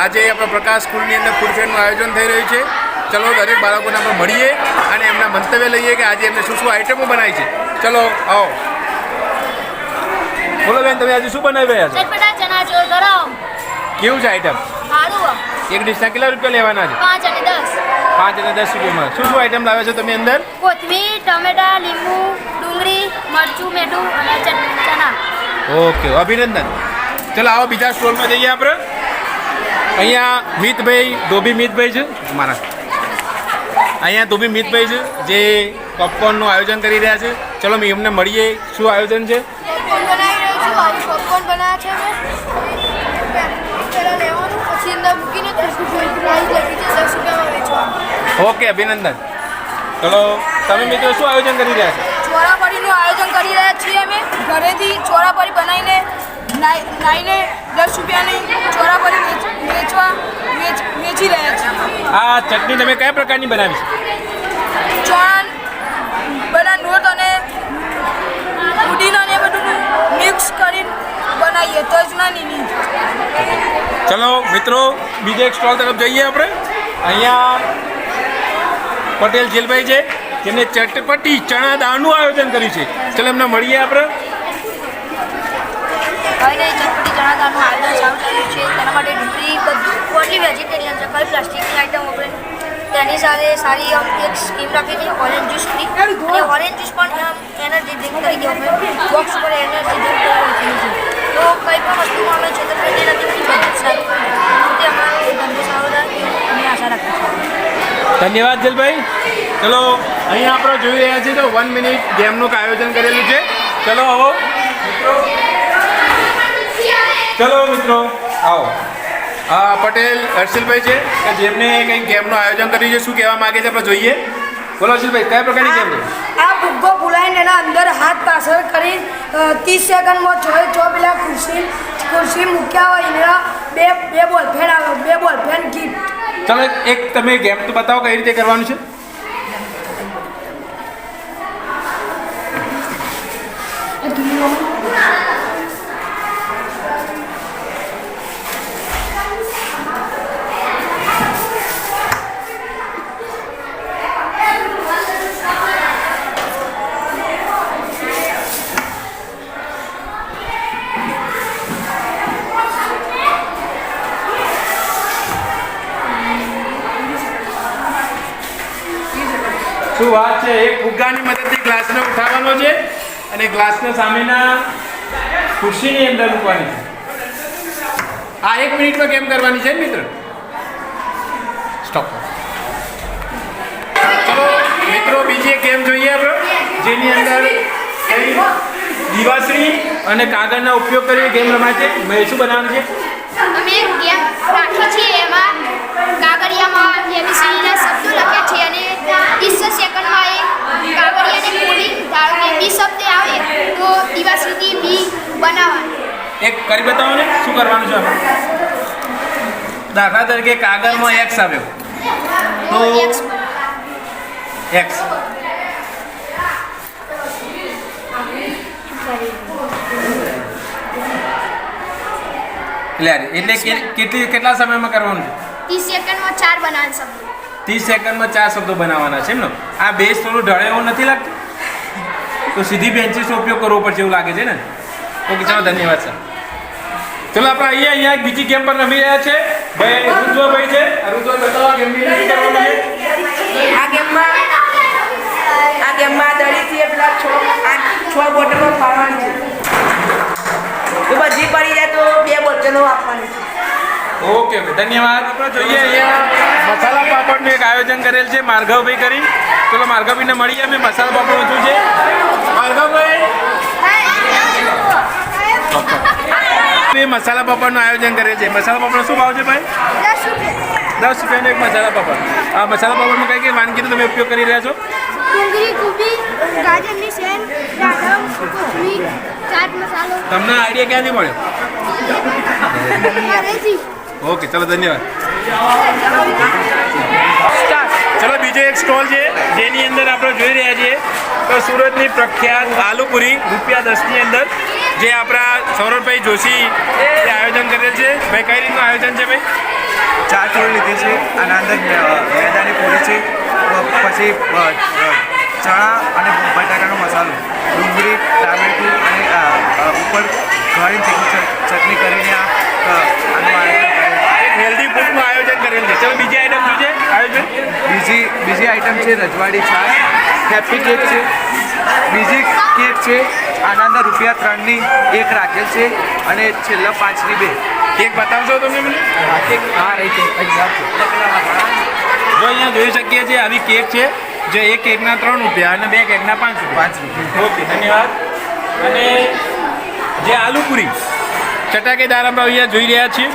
આજે આપણા પ્રકાશ સ્કૂલની અંદર ફૂડ ફેરનું આયોજન થઈ રહ્યું છે. ચલો દરેક બાળકોને આપણે મળીએ અને એમના મંતવ્ય લઈએ કે આજે એમને શું શું આઈટમો બનાવી છે. ચલો આવો. બોલો બેન, તમે આજે શું બનાવી રહ્યા છો? ચટપટા ચણા ચોળ ગરમ. કેવું છે આઈટમ? સારું. એક ડિશના કેટલા રૂપિયા લેવાના છે? 5 અને 10. 5 અને 10 રૂપિયામાં. શું શું આઈટમ લાવ્યા છો તમે અંદર? કોથમીર, ટમેટા, લીંબુ, ડુંગળી, મરચું, મીઠું અને ચણા. ઓકે, અભિનંદન. ચલો આવો બીજા સ્ટોરમાં જઈએ આપણે. અહીંયા મિતભાઈ, ધોબી મિતભાઈ છે મારા. અહીંયા ધોબી મિતભાઈ છે જે પોપકોર્નનું આયોજન કરી રહ્યા છે. ચલો મેં એમને મળીએ. શું આયોજન છે? પોપકોર્ન બનાવી રહી છું. પોપકોર્ન બનાવ્યા છે પહેલાં લેવાનું, પછી અંદર મૂકીને પ્રાઇસ લખી છે 10 રૂપિયામાં વેચવાનું. ઓકે, અભિનંદન. ચલો તમે મિત્રો શું આયોજન કરી રહ્યા છો? ચોરાપડીનું આયોજન કરી રહ્યા છીએ અમે. ઘરેથી ચોરાપડી બનાવીને નાઈને 10 રૂપિયાની ચોરાપડી વેચી રહ્યા છીએ. આ ચટણી તમે કયા પ્રકારની બનાવી છે? ચણા બધા લોટ અને પુદીનો ને બધું મિક્સ કરીને બનાવીએ તો જ નાની. ચલો મિત્રો બીજે એક સ્ટોલ તરફ જઈએ આપણે. અહીંયા પટેલ જેલભાઈ છે જેમને ચટપટી ચણા દાળનું આયોજન કર્યું છે. ચલો એમને મળીએ આપણે. હવે ચટપટી ચણા દાળનું આયોજન સારું થયું છે. તેના માટે ડુંગળી બધું ઓનલી વેજીટેરિયન છે. ખાલી પ્લાસ્ટિકની આઈટમ વપરાય. તેની સાથે સારી એક સ્કીમ રાખી છે ઓરેન્જ જ્યુસ ફ્રી. અને ઓરેન્જ જ્યુસ પણ એનર્જી ડ્રિંક તરીકે અમે બોક્સ પર એનર્જી ડ્રિંક રાખેલું છે. તો કંઈ પણ વસ્તુમાં અમે છેતરપિંડી નથી કરી. બધું સારું તે અમારો ધંધો સારો થાય એવી આશા રાખીએ છીએ. ધન્યવાદ જેલભાઈ. ચલો અહીંયા આપણે જોઈ રહ્યા છીએ તો 1 મિનિટ ગેમનું આયોજન કરેલું છે. ચલો આવો ચલો મિત્રો આવો. હા, પટેલ હર્ષિલભાઈ છે કે જેમને કંઈક ગેમનું આયોજન કર્યું છે. શું કહેવા માગે છે આપણે જોઈએ. બોલો હર્ષિલભાઈ, કયા પ્રકારની ગેમ છે? આ ફુગ્ગો ફૂલાઈને એના અંદર હાથ પાછળ કરી 30 સેકન્ડમાં છ પેલા ખુરશી મૂક્યા હોય એના બે બોલ ફેન આવે. 2 બોલ ફેન ગીફ્ટ. ચલો એક તમે ગેમ તો બતાવો કઈ રીતે કરવાનું છે. શું વાત છે. એક ફુગ્ગાની મદદથી ગ્લાસને ઉઠાવવાનો છે અને ગ્લાસને સામેના ખુરશીની અંદર મૂકવાની છે. આ 1 મિનિટમાં કેમ કરવાની છે મિત્ર? સ્ટોપ. ચલો મિત્રો બીજી એક ગેમ જોઈએ આપણે જેની અંદર દીવાસળી અને કાગળના ઉપયોગ કરી ગેમ રમાય છે. મેં શું બનાવવાનું છે? અમે એક ગેમ રાખી છે. એમાં કાગળિયામાં એબીસીડીના શબ્દો લખ્યા છે અને 30 સેકન્ડમાં એ કાગળિયાને ખોલી ધારો કે બી શબ્દ આવે તો દીવાસળીથી બી બનાવવાનું. એક કરી બતાવો ને શું કરવાનું છે આપણે. દાખલા તરીકે કાગળમાં એક્સ આવ્યો તો એક્સ એટલે કેટલા સમયમાં કરવાનું છે? 30 સેકન્ડમાં 4 બનાવવાના શબ્દો. 30 સેકન્ડમાં 4 શબ્દો બનાવવાના છે એમ ને. આ બેઝ થોડું ઢળે એવું નથી લાગતું? તો સીધી બેન્ચીસનો ઉપયોગ કરવો પડશે એવું લાગે છે ને. ઓકે ચાલો, ધન્યવાદ સર. ચલો આપણે અહીંયા એક બીજી ગેમ પર રમી રહ્યા છે. ભાઈ રુદ્રભાઈ છે. રુદ્ર બતાવો ગેમની અંદર શું કરવાનું છે. આ ગેમમાં દડીથી પેલા 6 બોટલો પાડવાની છે. તો બધી પડી જાય તો 2 બોટલો આપવાની છે. ઓકે ધન્યવાદ. આપણે જોઈએ અહીંયા મસાલા પાપડનું એક આયોજન કરેલ છે માર્ગવભાઈ કરી. ચલો માર્ગવભાઈને મળીએ. અમે મસાલા પાપડ શું છે માર્ગવભાઈ? મસાલા પાપડનું આયોજન કરે છે. મસાલા પાપડનો શું ભાવ છે ભાઈ? 10 રૂપિયાનો એક મસાલા પાપડ. આ મસાલા પાપડમાં કઈ કઈ વાનગીનો તમે ઉપયોગ કરી રહ્યા છો? ડુંગળી, કોબી, ગાજરની સેન, રાધમ, કોથમીર, ચાટ મસાલો. તમને આઈડિયા ક્યાંથી મળ્યો? ઓકે ચલો ધન્યવાદ. ચલો બીજો એક સ્ટોલ છે જેની અંદર આપણે જોઈ રહ્યા છીએ તો સુરતની પ્રખ્યાત આલુપુરી ₹10ની અંદર જે આપણા સૌરભભાઈ જોશી આયોજન કરેલ છે. ભાઈ કઈ રીતનું આયોજન છે ભાઈ? ચાર ચોળી લીધી છે. આના અંદર મેદાની પૂરી છે, પછી ચણા અને બટાકાનો મસાલો, ડુંગળી, ટામેટું અને ઉપર ઘણી તીખી ચટણી કરીને આનું આયોજન કરેલ છે. હેલ્ધી ફૂડનું આયોજન કરેલ છે. ચલો બીજી આઈટમ શું છે આયોજન? બીજી આઈટમ છે રજવાડી છાશ, હેપી કેક છે. બીજી કેક છે, આના અંદર ₹3ની 1 રાખેલ છે અને છેલ્લા 5ની 2. કેક બતાવશો તમે મને? કેક હા રહી છે. જો અહીંયા જોઈ શકીએ છીએ આવી કેક છે, જે એક કેકના ₹3 અને 2 કેકના ₹5. ઓકે, ધન્યવાદ. અને જે આલુપુરી ચટાકેદાર આપણે અહીંયા જોઈ રહ્યા છીએ,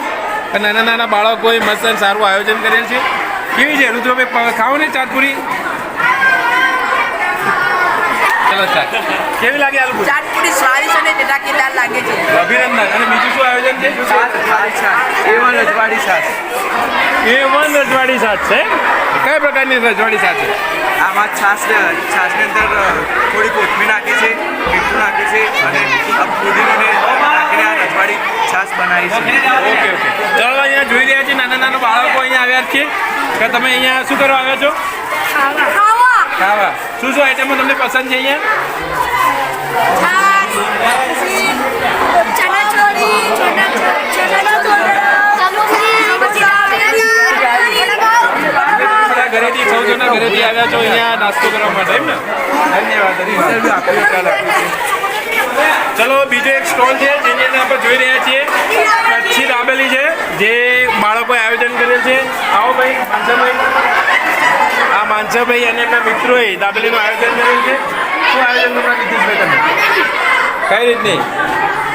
નાના નાના બાળકોએ મસ્ત સારું આયોજન કરેલ છે. કેવી છે રુદ્રભાઈ, ખાઓ ને ચાટપુરી? ચલો ચાટ કેવી લાગે આલુપુરી? ચાટપુરી સ્વાદિષ્ટ અને ચટાકેદાર લાગે છે. અભિનંદન. અને બીજું શું આયોજન છે? રજવાડી છાશ. A1 રજવાડી છાશ છે. કયા પ્રકારની રજવાડી છાશ છે? આમાં છાશની અંદર થોડી કોથમીર નાખી છે, મીઠું નાખે છે અને પુદીનોને નાખીને આ રજવાડી છાશ બનાવી છે. Okay okay. ચલો અહીંયા જોઈ રહ્યા છીએ નાના નાના બાળકો અહીંયા આવ્યા છે. કે તમે અહીંયા શું કરવા આવ્યા છો? ખાવા. શું શું આઈટમો તમને પસંદ છે અહીંયા? ઘરેથી સૌ જણા ઘરેથી આવ્યા છો અહીંયા નાસ્તો કરવા માટે, એમ ને? ધન્યવાદ. ઇન્ટરવ્યુ આપ્યો. ચાલો બીજો એક સ્ટોલ છે જેની અંદર આપણે જોઈ રહ્યા છીએ કચ્છી દાબેલી છે, જે બાળકોએ આયોજન કરેલ છે. આવો ભાઈ માનસરભાઈ. આ માનસરભાઈ અને એમના મિત્રોએ દાબેલીનું આયોજન કરેલ છે. શું આયોજન તમારા નીતિશભાઈ તમે? કઈ રીતની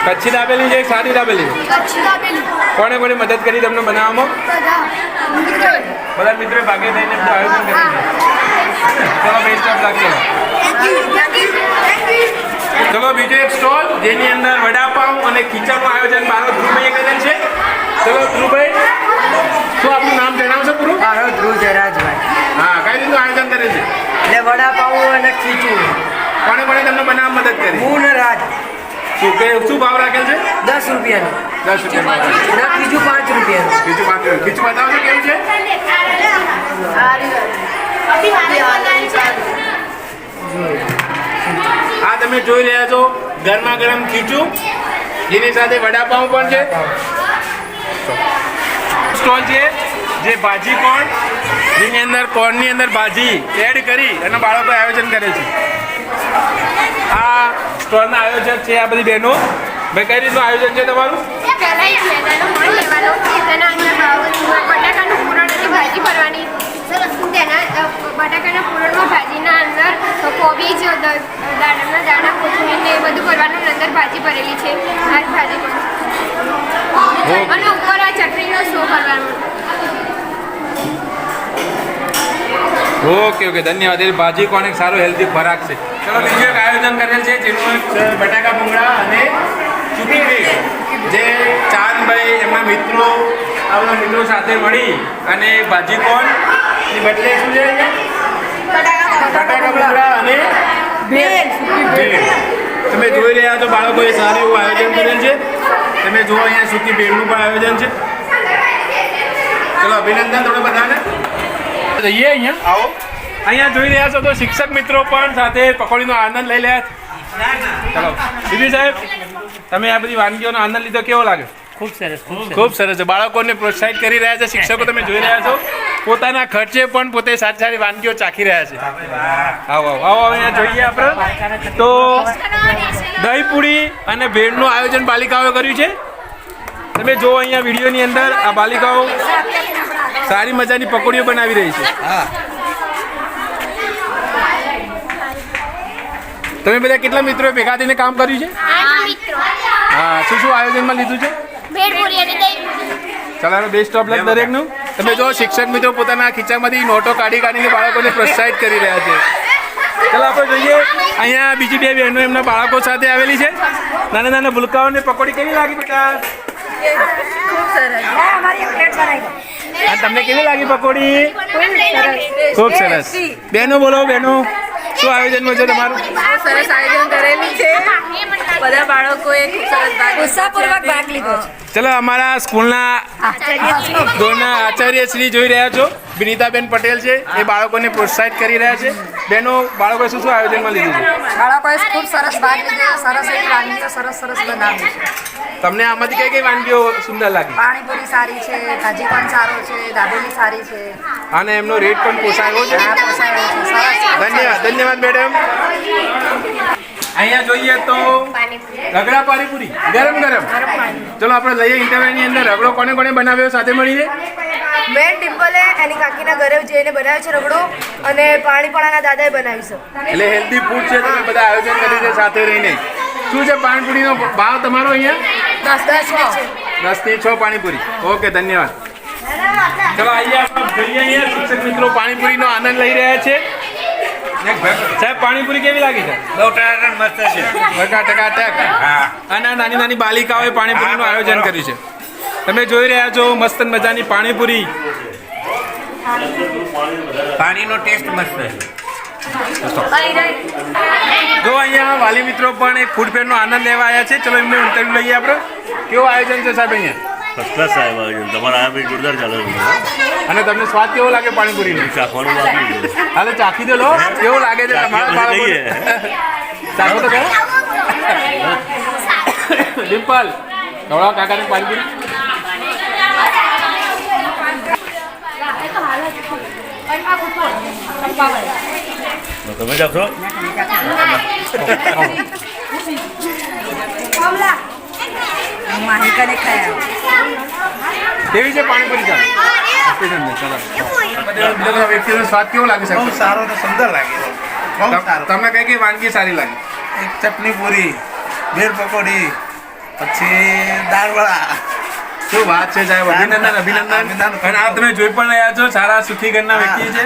કચ્છી દાબેલી છે? સાદી દાબેલી? કોને કોને મદદ કરી તમને બનાવવામાં? બધા મિત્રોએ ભાગે થઈને આયોજન કરેલ છે. ચલો બેસ્ટ ઓફ લક. ચલો બીજો એક સ્ટોલ જેની અંદર વડાપાઉં અને ખીચાનું આયોજન મારો ધ્રુવભાઈએ કરેલ છે. ચલો ધ્રુવભાઈ, શું આપનું નામ જણાવશો પૂરું? મારો ધ્રુવ જયરાજભાઈ. હા, કઈ રીતનું આયોજન કરે છે? એટલે વડાપાઉં અને ખીચું. કોને કોને તમને બનાવવા મદદ કરી? હું ને રાજ. શું ભાવ રાખેલ છે? ₹10. ₹10. ના ખીચું ₹5. બીજું 5. ખીચું બતાવશો કેવું છે? આ તમે જોઈ રહ્યા છો ગરમા ગરમ ખીચું, જેની સાથે વડાપાઉં પણ છે. સ્ટોલ છે જે ભાજી કોર્ન, જેની અંદર કોર્નની અંદર ભાજી એડ કરી અને બાળકો આયોજન કરે છે. આ સ્ટોલના આયોજક છે આ બધી બહેનો. ભાઈ, કઈ રીતનું આયોજન છે તમારું? બટાકાનું પૂરણ અને ભાજી ભરવાની. તેના બટાકાના પૂરણમાં ભાજીના અંદર કોબીજ, દાડમના દાણા, કોથમીર ને એ બધું ભરવાનું, અંદર ભાજી ભરેલી છે. આ ભાજી પણ અને ઉપર આ ચટણીનો શો કરવાનો. ઓકે ઓકે, ધન્યવાદ. એ ભાજી કોણ એક સારો હેલ્ધી ખોરાક છે. ચલો બીજું એક આયોજન કરેલ છે જેનું બટાકા ભૂંગળા અને ચૂકી કેક, જે ચાંદભાઈ એમના મિત્રો આપણા મિત્રો સાથે મળી અને ભાજી કોણ એ બદલે શું છે બટાકા ભૂંગળા અને ભેળ. તમે જોઈ રહ્યા છો બાળકોએ સારું એવું આયોજન કરેલ છે. તમે જુઓ અહીંયા સૂકી ભેળનું પણ આયોજન છે. ચલો અભિનંદન થોડો બધાને. જઈએ અહીંયા આવો. અહીંયા જોઈ રહ્યા છો તો શિક્ષક મિત્રો પણ સાથે પકોડીનો આનંદ લઈ રહ્યા છે. ચલો દીદી સાહેબ, તમે આ બધી વાનગીઓનો આનંદ લીધો, કેવો લાગે? ખૂબ સરસ. ખૂબ સરસ છે. બાળકોને પ્રોત્સાહિત કરી રહ્યા છે શિક્ષકો. તમે જોઈ રહ્યા છો પોતાના ખર્ચે પણ પોતે સારી સારી વાનગીઓ ચાખી રહ્યા છે. આવો આવો આવો અહીંયા જોઈએ આપણે તો દહીં પૂરી અને ભેળનું આયોજન બાલિકાઓએ કર્યું છે. તમે જો અહીંયા વિડીયોની અંદર આ બાલિકાઓ સારી મજાની પકોડીઓ બનાવી રહી છે. તમે બધા કેટલા મિત્રોએ ભેગા થઈને કામ કર્યું છે? હા, શું શું આયોજનમાં લીધું છે? ચાલો બેસ્ટ ઓફ લક દરેકનું. તમે જો શિક્ષક મિત્રો પોતાના ખીચામાંથી નોટો કાઢી કાઢીને બાળકોને પ્રોત્સાહિત કરી રહ્યા છે. ચાલો આપણે જોઈએ અહીંયા બીજી બે બહેનો એમના બાળકો સાથે આવેલી છે. નાના નાના ભૂલકાઓને પકોડી કેવી લાગી બેટા? અને તમને કેવી લાગી પકોડી? ખૂબ સરસ. બહેનો બોલો, બહેનો શું આયોજનમાં છે તમારું? સરસ આયોજન કરેલું છે. બધા બાળકોએ ખૂબ સરસ ભાગ ઉત્સાહપૂર્વક ભાગ લીધો છે ચલો અમારા સ્કૂલના ધોરણના આચાર્ય શ્રી જોઈ રહ્યા છો વિનીતાબેન પટેલ છે એ બાળકોને પ્રોત્સાહિત કરી રહ્યા છે બેનો બાળકોએ શું શું આયોજનમાં લીધું છે બાળકોએ ખૂબ સરસ ભાગ લીધો સરસ એવી વાનગીઓ સરસ બનાવી છે તમને આમાંથી કઈ કઈ વાનગીઓ સુંદર લાગી પાણીપુરી સારી છે ભાજી પણ સારો છે દાબેલી સારી છે અને એમનો રેટ પણ પોસાયો છે આ પોસાયો છે સરસ ધન્યવાદ મેડમ અહીંયા જોઈએ તો રગડા પાણીપુરી ગરમ ચલો આપણે લઈએ ઇન્ટરવ્યુની અંદર રગડો કોને કોને બનાવ્યો સાથે મળીને મેન ડિમ્પલે એની કાકીના ઘરે જઈને બનાવ્યો છે રગડો અને પાણીપણાના દાદાએ બનાવી છે એટલે હેલ્ધી ફૂડ છે તમે બધા આયોજન કરી છે સાથે રહીને શું છે પાણીપુરીનો ભાવ તમારો અહીંયા 10 થી 6 પાણીપુરી ઓકે ધન્યવાદ ચલો અહીંયા જોઈએ અહીંયા શિક્ષક મિત્રો પાણીપુરીનો આનંદ લઈ રહ્યા છે સાહેબ પાણીપુરી કેવી લાગી છે મસ્ત છે ટકાટક અને નાની નાની બાલિકાઓએ પાણીપુરીનું આયોજન કર્યું છે તમે જોઈ રહ્યા છો મસ્ત મજાની પાણીપુરી પાણીનો ટેસ્ટ મસ્ત છે જો અહીંયા વાલી મિત્રો પણ એક ફૂડ ફેરનો આનંદ લેવા આવ્યા છે ચલો એમને ઇન્ટરવ્યુ લઈએ આપણે કેવું આયોજન છે સાહેબ અહીંયા ફર્સ્ટ ક્લાસ સાહેબ આયોજન તમારા આ ભાઈ જોરદાર ચાલે અને તમને સ્વાદ કેવો લાગે પાણીપુરીનો ચાખવાનું બાકી છે હાલે ચાખી દો લો કેવું લાગે છે તમારા બાળકોને ચાખો તો ખરા ડિમ્પલ ખવડાવો કાકાને પાણીપુરી તમે ચાખશો માહિકાને ખાયા કેવી છે પાણીપુરી ચાલો બધા વ્યક્તિનો સ્વાદ કેવો લાગે છે બહુ સારો ને સુંદર લાગે છે બહુ સારો તમને કઈ કઈ વાનગી સારી લાગી એક ચટણી પૂરી ભેળ પકોડી પછી દાળવડા શું વાત છે સાહેબ અભિનંદન અને આ તમે જોઈ પણ રહ્યા છો સારા સુખી ઘરના વ્યક્તિ છે